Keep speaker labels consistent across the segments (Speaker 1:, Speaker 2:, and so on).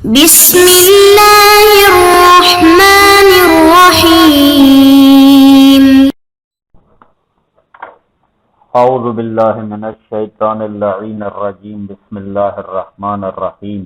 Speaker 1: بسم اللہ الرحمن الرحیم
Speaker 2: اعوذ باللہ من الشیطان اللعین الرجیم بسم اللہ الرحمن الرحیم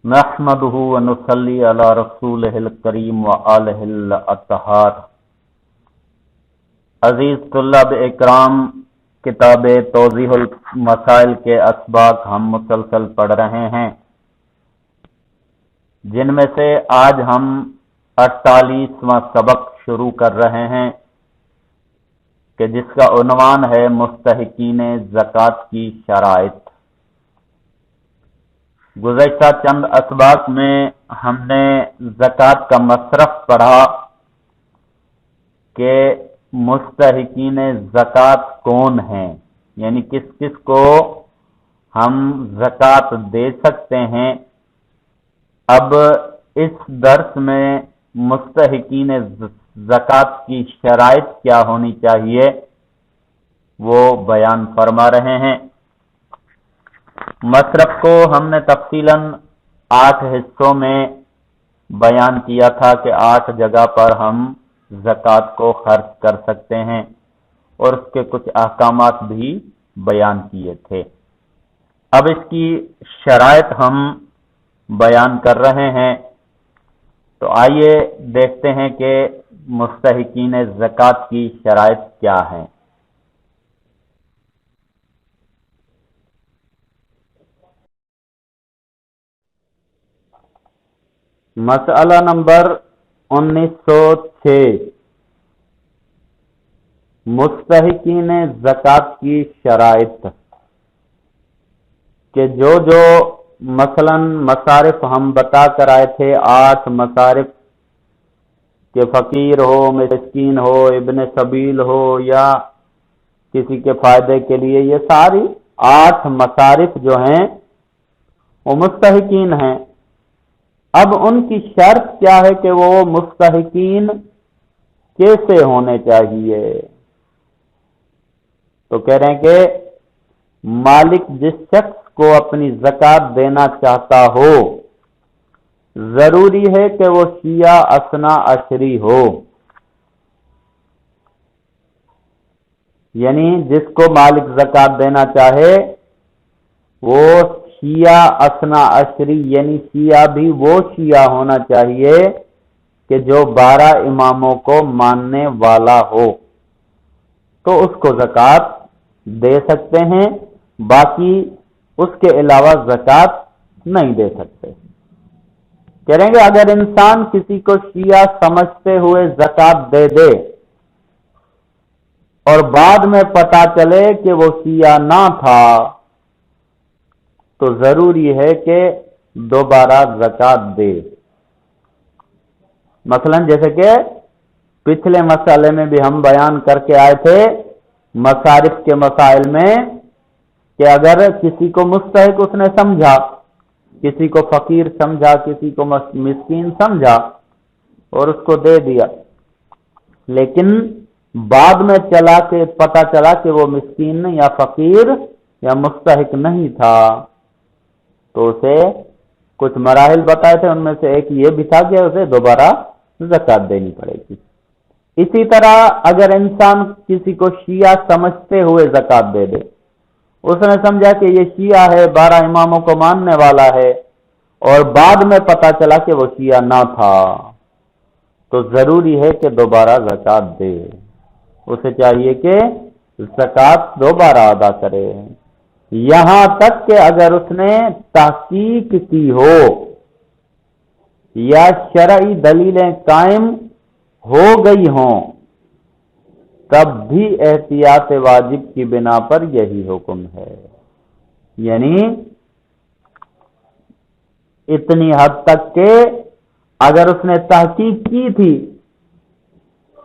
Speaker 2: نحمده ونصلی علی رسولہ الکریم وآلہ الاطہار۔ عزیز طلاب اکرام، کتاب توضیح المسائل کے اسباق ہم مسلسل پڑھ رہے ہیں، جن میں سے آج ہم 48واں سبق شروع کر رہے ہیں کہ جس کا عنوان ہے مستحقین زکوٰۃ کی شرائط۔ گزشتہ چند اسباق میں ہم نے زکوٰۃ کا مصرف پڑھا کہ مستحقین زکوٰۃ کون ہیں، یعنی کس کس کو ہم زکوٰۃ دے سکتے ہیں۔ اب اس درس میں مستحقین زکوٰۃ کی شرائط کیا ہونی چاہیے وہ بیان فرما رہے ہیں۔ مصرف کو ہم نے تفصیلاً 8 حصوں میں بیان کیا تھا کہ 8 جگہ پر ہم زکوٰۃ کو خرچ کر سکتے ہیں اور اس کے کچھ احکامات بھی بیان کیے تھے۔ اب اس کی شرائط ہم بیان کر رہے ہیں، تو آئیے دیکھتے ہیں کہ مستحقین زکوٰۃ کی شرائط کیا ہیں۔ مسئلہ نمبر 1906، مستحقین زکوٰۃ کی شرائط، کہ جو مثلاً مصارف ہم بتا کر آئے تھے، 8 مصارف، کہ فقیر ہو، مسکین ہو، ابن سبیل ہو یا کسی کے فائدے کے لیے، یہ ساری 8 مصارف جو ہیں وہ مستحقین ہیں۔ اب ان کی شرط کیا ہے کہ وہ مستحقین کیسے ہونے چاہیے؟ تو کہہ رہے ہیں کہ مالک جس شخص کو اپنی زکوٰۃ دینا چاہتا ہو، ضروری ہے کہ وہ شیعہ اثنا عشری ہو، یعنی جس کو مالک زکوٰۃ دینا چاہے وہ شیعہ اثنا عشری، یعنی شیعہ بھی وہ شیعہ ہونا چاہیے کہ جو 12 اماموں کو ماننے والا ہو، تو اس کو زکوٰۃ دے سکتے ہیں، باقی اس کے علاوہ زکوٰۃ نہیں دے سکتے۔ کہہ رہیں گے اگر انسان کسی کو شیعہ سمجھتے ہوئے زکوٰۃ دے دے اور بعد میں پتہ چلے کہ وہ شیعہ نہ تھا، تو ضروری ہے کہ دوبارہ زکوٰۃ دے۔ مثلا جیسے کہ پچھلے مسئلے میں بھی ہم بیان کر کے آئے تھے، مصارف کے مسائل میں، کہ اگر کسی کو مستحق اس نے سمجھا، کسی کو فقیر سمجھا، کسی کو مسکین سمجھا اور اس کو دے دیا، لیکن بعد میں پتہ چلا کہ وہ مسکین یا فقیر یا مستحق نہیں تھا، تو اسے کچھ مراحل بتائے تھے، ان میں سے ایک یہ بھی تھا کہ اسے دوبارہ زکوٰۃ دینی پڑے گی۔ اسی طرح اگر انسان کسی کو شیعہ سمجھتے ہوئے زکوٰۃ دے دے، اس نے سمجھا کہ یہ شیعہ ہے، 12 اماموں کو ماننے والا ہے، اور بعد میں پتہ چلا کہ وہ شیعہ نہ تھا، تو ضروری ہے کہ دوبارہ زکوٰۃ دے۔ اسے چاہیے کہ زکوٰۃ دوبارہ ادا کرے، یہاں تک کہ اگر اس نے تحقیق کی ہو یا شرعی دلیلیں قائم ہو گئی ہوں، تب بھی احتیاط واجب کی بنا پر یہی حکم ہے۔ یعنی اتنی حد تک کہ اگر اس نے تحقیق کی تھی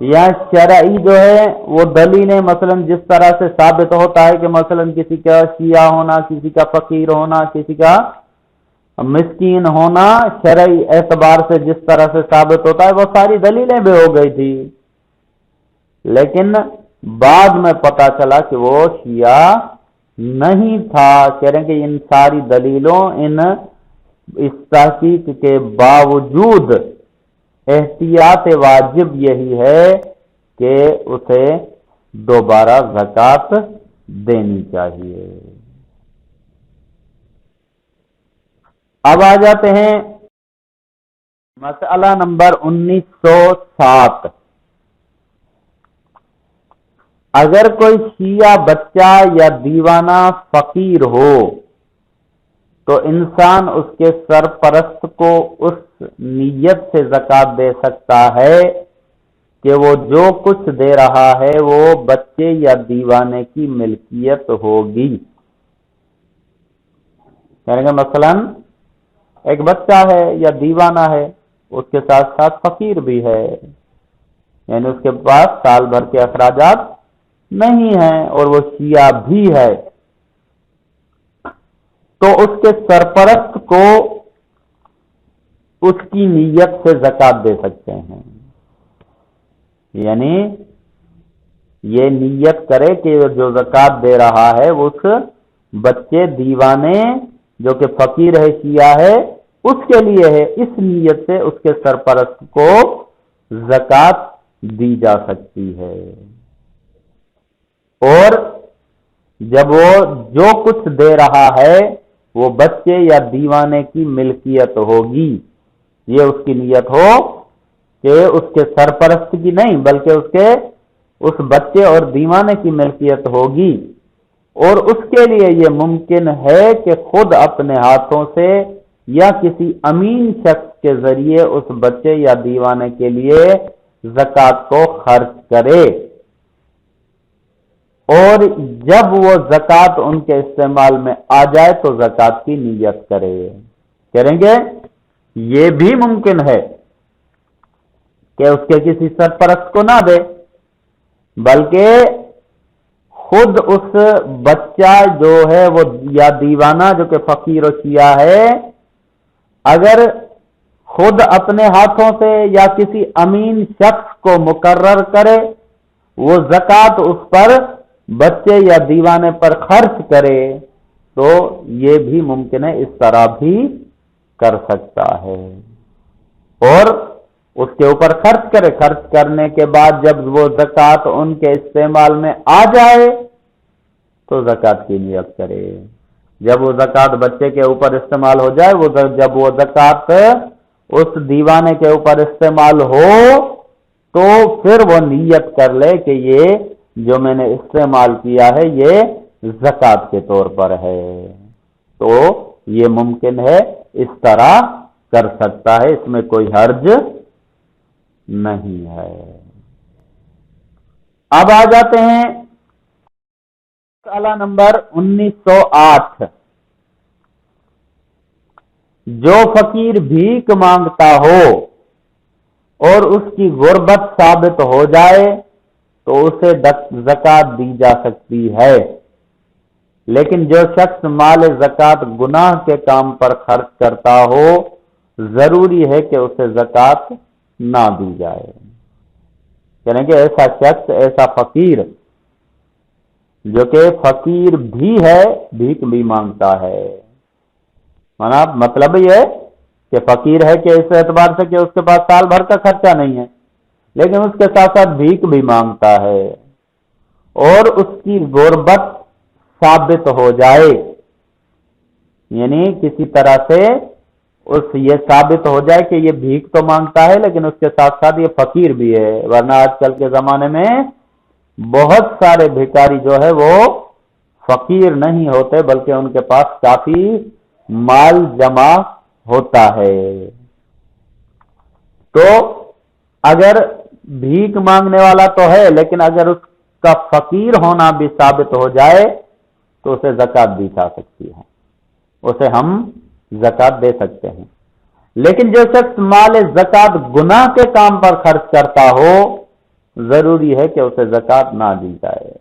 Speaker 2: یا شرعی جو ہے وہ دلیلیں مثلا جس طرح سے ثابت ہوتا ہے کہ مثلا کسی کا شیعہ ہونا، کسی کا فقیر ہونا، کسی کا مسکین ہونا شرعی اعتبار سے جس طرح سے ثابت ہوتا ہے، وہ ساری دلیلیں بھی ہو گئی تھی، لیکن بعد میں پتا چلا کہ وہ شیعہ نہیں تھا۔ کہہ رہے ہیں کہ ان ساری دلیلوں، ان اس تحقیق کے باوجود احتیاط واجب یہی ہے کہ اسے دوبارہ زکوٰۃ دینی چاہیے۔ اب آ جاتے ہیں مسئلہ نمبر 1907۔ اگر کوئی شیعہ بچہ یا دیوانہ فقیر ہو تو انسان اس کے سرپرست کو اس نیت سے زکوٰۃ دے سکتا ہے کہ وہ جو کچھ دے رہا ہے وہ بچے یا دیوانے کی ملکیت ہوگی۔ یعنی کہ مثلا ایک بچہ ہے یا دیوانہ ہے، اس کے ساتھ ساتھ فقیر بھی ہے، یعنی اس کے پاس سال بھر کے اخراجات نہیں ہیں اور وہ شیعہ بھی ہے، تو اس کے سرپرست کو اس کی نیت سے زکوٰۃ دے سکتے ہیں۔ یعنی یہ نیت کرے کہ جو زکوٰۃ دے رہا ہے وہ اس بچے دیوانے جو کہ فقیر ہے، شیعہ ہے، اس کے لیے ہے، اس نیت سے اس کے سرپرست کو زکوٰۃ دی جا سکتی ہے۔ اور جب وہ جو کچھ دے رہا ہے وہ بچے یا دیوانے کی ملکیت ہوگی، یہ اس کی نیت ہو کہ اس کے سرپرست کی نہیں بلکہ اس بچے اور دیوانے کی ملکیت ہوگی، اور اس کے لیے یہ ممکن ہے کہ خود اپنے ہاتھوں سے یا کسی امین شخص کے ذریعے اس بچے یا دیوانے کے لیے زکوٰۃ کو خرچ کرے، اور جب وہ زکوٰۃ ان کے استعمال میں آ جائے تو زکوٰۃ کی نیت کرے۔ کریں گے یہ بھی ممکن ہے کہ اس کے کسی سرپرست کو نہ دے بلکہ خود اس بچہ جو ہے وہ یا دیوانہ جو کہ فقیر و شیعہ ہے، اگر خود اپنے ہاتھوں سے یا کسی امین شخص کو مقرر کرے، وہ زکوٰۃ اس پر بچے یا دیوانے پر خرچ کرے تو یہ بھی ممکن ہے، اس طرح بھی کر سکتا ہے، اور اس کے اوپر خرچ کرے، خرچ کرنے کے بعد جب وہ زکوٰۃ ان کے استعمال میں آ جائے تو زکوٰۃ کی نیت کرے۔ جب وہ زکوٰۃ بچے کے اوپر استعمال ہو جائے، جب وہ زکوٰۃ اس دیوانے کے اوپر استعمال ہو تو پھر وہ نیت کر لے کہ یہ جو میں نے استعمال کیا ہے یہ زکوٰۃ کے طور پر ہے، تو یہ ممکن ہے، اس طرح کر سکتا ہے، اس میں کوئی حرج نہیں ہے۔ اب آ جاتے ہیں مسئلہ نمبر 1908۔ جو فقیر بھیک مانگتا ہو اور اس کی غربت ثابت ہو جائے تو اسے زکوٰۃ دی جا سکتی ہے، لیکن جو شخص مال زکوٰۃ گناہ کے کام پر خرچ کرتا ہو ضروری ہے کہ اسے زکوٰۃ نہ دی جائے۔ یعنی کہ ایسا شخص، ایسا فقیر جو کہ فقیر بھی ہے، بھیک بھی مانگتا ہے، مطلب یہ کہ فقیر ہے کہ اس اعتبار سے کہ اس کے پاس سال بھر کا خرچہ نہیں ہے، لیکن اس کے ساتھ ساتھ بھیک بھی مانگتا ہے، اور اس کی غربت ثابت ہو جائے، یعنی کسی طرح سے یہ ثابت ہو جائے کہ یہ بھیک تو مانگتا ہے لیکن اس کے ساتھ ساتھ یہ فقیر بھی ہے، ورنہ آج کل کے زمانے میں بہت سارے بھکاری جو ہے وہ فقیر نہیں ہوتے بلکہ ان کے پاس کافی مال جمع ہوتا ہے۔ تو اگر بھیک مانگنے والا تو ہے لیکن اگر اس کا فقیر ہونا بھی ثابت ہو جائے تو اسے زکوٰۃ دی جا سکتی ہے، اسے ہم زکوٰۃ دے سکتے ہیں، لیکن جو شخص مال زکوٰۃ گناہ کے کام پر خرچ کرتا ہو ضروری ہے کہ اسے زکوٰۃ نہ دی جائے۔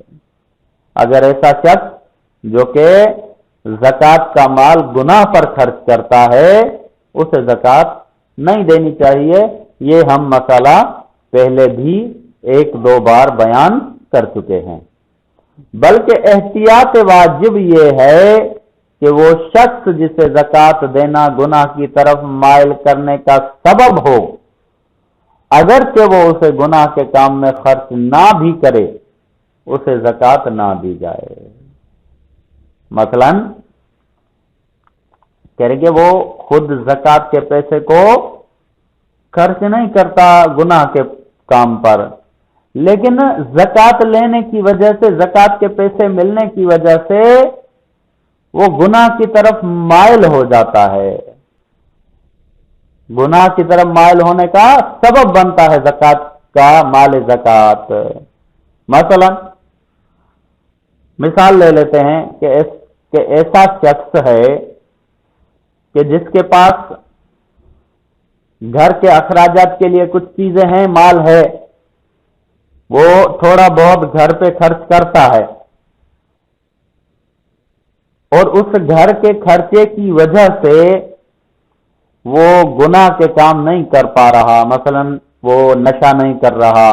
Speaker 2: اگر ایسا شخص جو کہ زکوٰۃ کا مال گناہ پر خرچ کرتا ہے اسے زکوٰۃ نہیں دینی چاہیے، یہ ہم مسئلہ پہلے بھی 1-2 بار بیان کر چکے ہیں۔ بلکہ احتیاط واجب یہ ہے کہ وہ شخص جسے زکوٰۃ دینا گناہ کی طرف مائل کرنے کا سبب ہو، اگرچہ وہ اسے گناہ کے کام میں خرچ نہ بھی کرے، اسے زکوٰۃ نہ دی جائے۔ مثلا کہہ رہے کہ وہ خود زکوٰۃ کے پیسے کو خرچ نہیں کرتا گناہ کے کام پر، لیکن زکوٰۃ لینے کی وجہ سے، زکوٰۃ کے پیسے ملنے کی وجہ سے وہ گناہ کی طرف مائل ہو جاتا ہے، گناہ کی طرف مائل ہونے کا سبب بنتا ہے زکوٰۃ کا مال زکوٰۃ۔ مثلا مثال لے لیتے ہیں کہ ایسا شخص ہے کہ جس کے پاس گھر کے اخراجات کے لیے کچھ چیزیں ہیں، مال ہے، وہ تھوڑا بہت گھر پہ خرچ کرتا ہے، اور اس گھر کے خرچے کی وجہ سے وہ گناہ کے کام نہیں کر پا رہا، مثلا وہ نشہ نہیں کر رہا،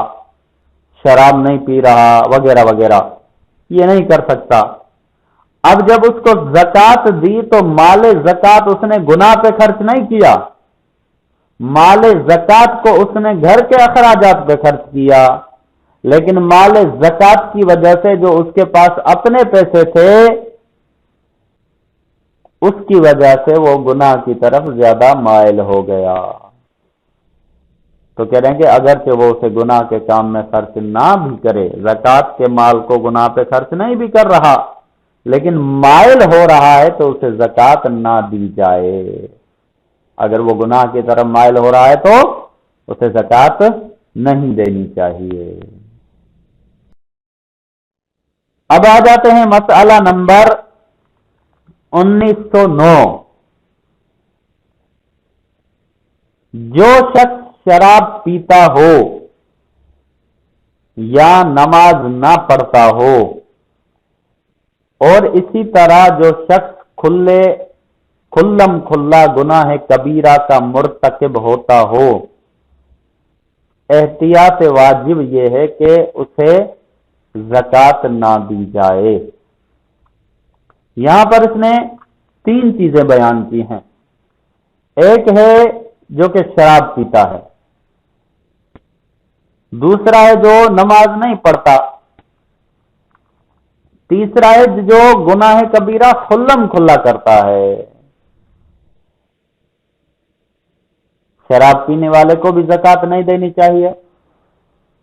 Speaker 2: شراب نہیں پی رہا، وغیرہ وغیرہ، یہ نہیں کر سکتا۔ اب جب اس کو زکوٰۃ دی تو مال زکوٰۃ اس نے گناہ پہ خرچ نہیں کیا، مال زکوٰۃ کو اس نے گھر کے اخراجات پہ خرچ کیا، لیکن مال زکوٰۃ کی وجہ سے جو اس کے پاس اپنے پیسے تھے، اس کی وجہ سے وہ گناہ کی طرف زیادہ مائل ہو گیا۔ تو کہہ رہے ہیں کہ اگرچہ وہ اسے گناہ کے کام میں خرچ نہ بھی کرے، زکوٰۃ کے مال کو گناہ پہ خرچ نہیں بھی کر رہا، لیکن مائل ہو رہا ہے تو اسے زکوٰۃ نہ دی جائے۔ اگر وہ گناہ کی طرف مائل ہو رہا ہے تو اسے زکوٰۃ نہیں دینی چاہیے۔ اب آ جاتے ہیں مسئلہ نمبر 1909۔ جو شخص شراب پیتا ہو یا نماز نہ پڑھتا ہو، اور اسی طرح جو شخص کھلم کھلا گناہ کبیرہ کا مرتکب ہوتا ہو، احتیاط واجب یہ ہے کہ اسے زکوٰۃ نہ دی جائے۔ یہاں پر اس نے 3 چیزیں بیان کی ہیں۔ ایک ہے جو کہ شراب پیتا ہے، دوسرا ہے جو نماز نہیں پڑھتا، تیسرا ہے جو گناہ کبیرہ کھلم کھلا کرتا ہے۔ شراب پینے والے کو بھی زکوٰۃ نہیں دینی چاہیے،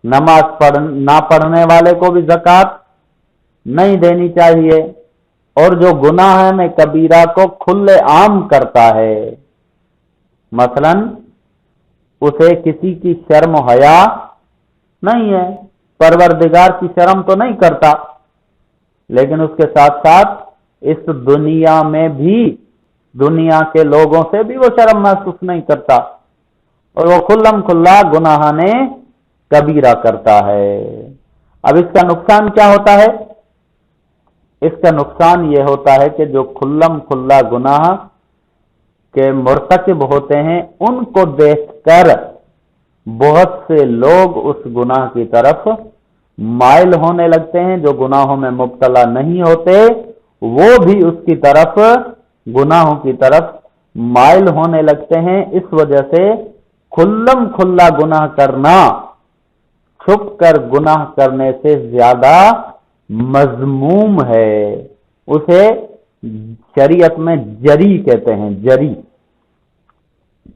Speaker 2: نماز نہ پڑھنے والے کو بھی زکوٰۃ نہیں دینی چاہیے، اور جو گناہ میں کبیرہ کو کھلے عام کرتا ہے، مثلا اسے کسی کی شرم و حیا نہیں ہے، پروردگار کی شرم تو نہیں کرتا، لیکن اس کے ساتھ ساتھ اس دنیا میں بھی دنیا کے لوگوں سے بھی وہ شرم محسوس نہیں کرتا، اور وہ کھلم کھلا گناہ نے کبیرہ کرتا ہے۔ اب اس کا نقصان کیا ہوتا ہے؟ اس کا نقصان یہ ہوتا ہے کہ جو کھلم کھلا گناہ کے مرتکب ہوتے ہیں، ان کو دیکھ کر بہت سے لوگ اس گناہ کی طرف مائل ہونے لگتے ہیں۔ جو گناہوں میں مبتلا نہیں ہوتے وہ بھی اس کی طرف، گناہوں کی طرف مائل ہونے لگتے ہیں۔ اس وجہ سے کھلم کھلا گناہ کرنا چھپ کر گناہ کرنے سے زیادہ مذموم ہے۔ اسے شریعت میں جری کہتے ہیں، جری،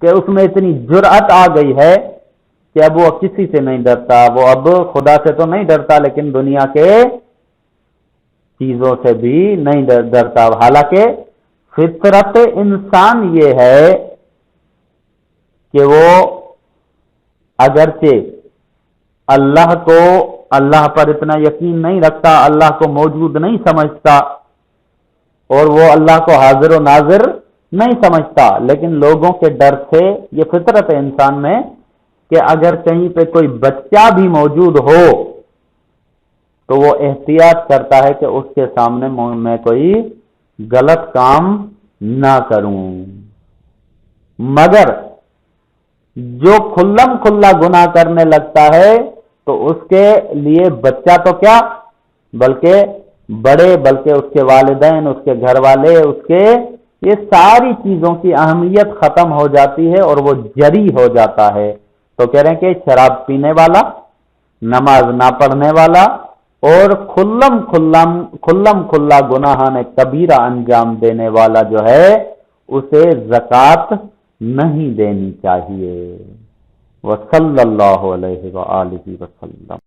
Speaker 2: کہ اس میں اتنی جرأت آ گئی ہے کہ اب وہ کسی سے نہیں ڈرتا، وہ اب خدا سے تو نہیں ڈرتا لیکن دنیا کے چیزوں سے بھی نہیں ڈرتا۔ حالانکہ فطرت انسان یہ ہے کہ وہ اگرچہ اللہ پر اتنا یقین نہیں رکھتا، اللہ کو موجود نہیں سمجھتا، اور وہ اللہ کو حاضر و ناظر نہیں سمجھتا، لیکن لوگوں کے ڈر سے یہ فطرت ہے انسان میں کہ اگر کہیں پہ کوئی بچہ بھی موجود ہو تو وہ احتیاط کرتا ہے کہ اس کے سامنے میں کوئی غلط کام نہ کروں۔ مگر جو کھلم کھلا گناہ کرنے لگتا ہے تو اس کے لیے بچہ تو کیا بلکہ بڑے بلکہ اس کے والدین، اس کے گھر والے، اس کے یہ ساری چیزوں کی اہمیت ختم ہو جاتی ہے اور وہ جری ہو جاتا ہے۔ تو کہہ رہے ہیں کہ شراب پینے والا، نماز نہ پڑھنے والا اور کھلم کھلا گناہان کبیرہ انجام دینے والا جو ہے اسے زکوٰۃ نہیں دینی چاہیے۔ وصلی اللہ علیہ وآلہ وسلم۔